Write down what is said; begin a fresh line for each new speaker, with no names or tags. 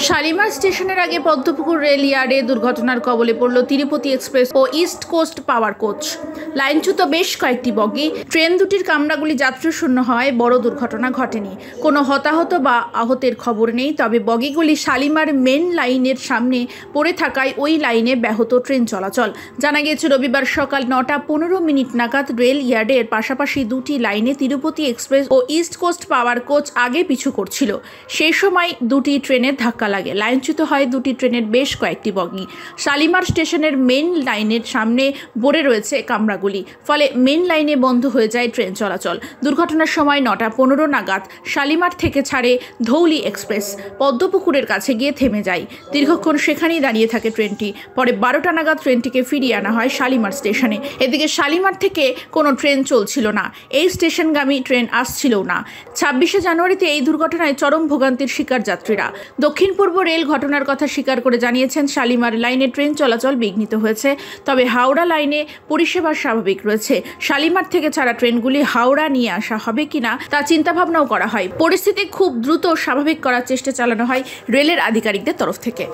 শালিমার স্টেশনের আগে পদ্মপুকুর রেল ইয়ার্ডে দুর্ঘটনার কবলে পড়ল তিরুপতি এক্সপ্রেস ও ইস্ট কোস্ট পাওয়ার কোচ। লাইনচ্যুত বেশ কয়েকটি বগি। ট্রেন দুটির কামরাগুলি যাত্রীশূন্য হওয়ায় বড় দুর্ঘটনা ঘটেনি। কোনো হতাহত বা আহতের খবর নেই, তবে বগিগুলি শালিমার মেন লাইনের সামনে পড়ে থাকায় ওই লাইনে ব্যাহত ট্রেন চলাচল। জানা গিয়েছে রবিবার সকাল 9:15 নাগাদ রেল ইয়ার্ডের পাশাপাশি দুটি লাইনে তিরুপতি এক্সপ্রেস ও ইস্ট কোস্ট পাওয়ার কোচ আগে পিছু করছিল। সেই সময় দুটি ট্রেনের ধাক্কা লাগে। লাইনচ্যুত হয় দুটি ট্রেনের বেশ কয়েকটি বগি। শালিমার স্টেশনের মেন লাইনের সামনে পড়ে রয়েছে কামরাগুলি, ফলে মেন লাইনে বন্ধ হয়ে যায় ট্রেন চলাচল। দুর্ঘটনার সময় 9:15 নাগাদ শালিমার থেকে ছাড়ে ধৌলি এক্সপ্রেস, পদ্মপুকুরের কাছে গিয়ে থেমে যায়। দীর্ঘক্ষণ সেখানেই দাঁড়িয়ে থাকে ট্রেনটি। পরে 12টা নাগাদ ট্রেনটিকে ফিরিয়ে আনা হয় শালিমার স্টেশনে। এদিকে শালিমার থেকে কোনো ট্রেন চলছিল না, এই স্টেশনগামী ট্রেন আসছিলও না। 26শে জানুয়ারিতে এই দুর্ঘটনায় চরম ভোগান্তির শিকার যাত্রীরা। দক্ষিণ পূর্ব রেল ঘটনার কথা স্বীকার করে জানিয়েছেন, শালিমার লাইনে ট্রেন চলাচল বিঘ্নিত হয়েছে, তবে হাওড়া লাইনে পরিষেবা স্বাভাবিক রয়েছে। শালিমার থেকে ছাড়া ট্রেনগুলি হাওড়া নিয়ে আসা হবে কিনা তা চিন্তাভাবনাও করা হয়। পরিস্থিতি খুব দ্রুত স্বাভাবিক করার চেষ্টা চালানো হয় রেলের আধিকারিকদের তরফ থেকে।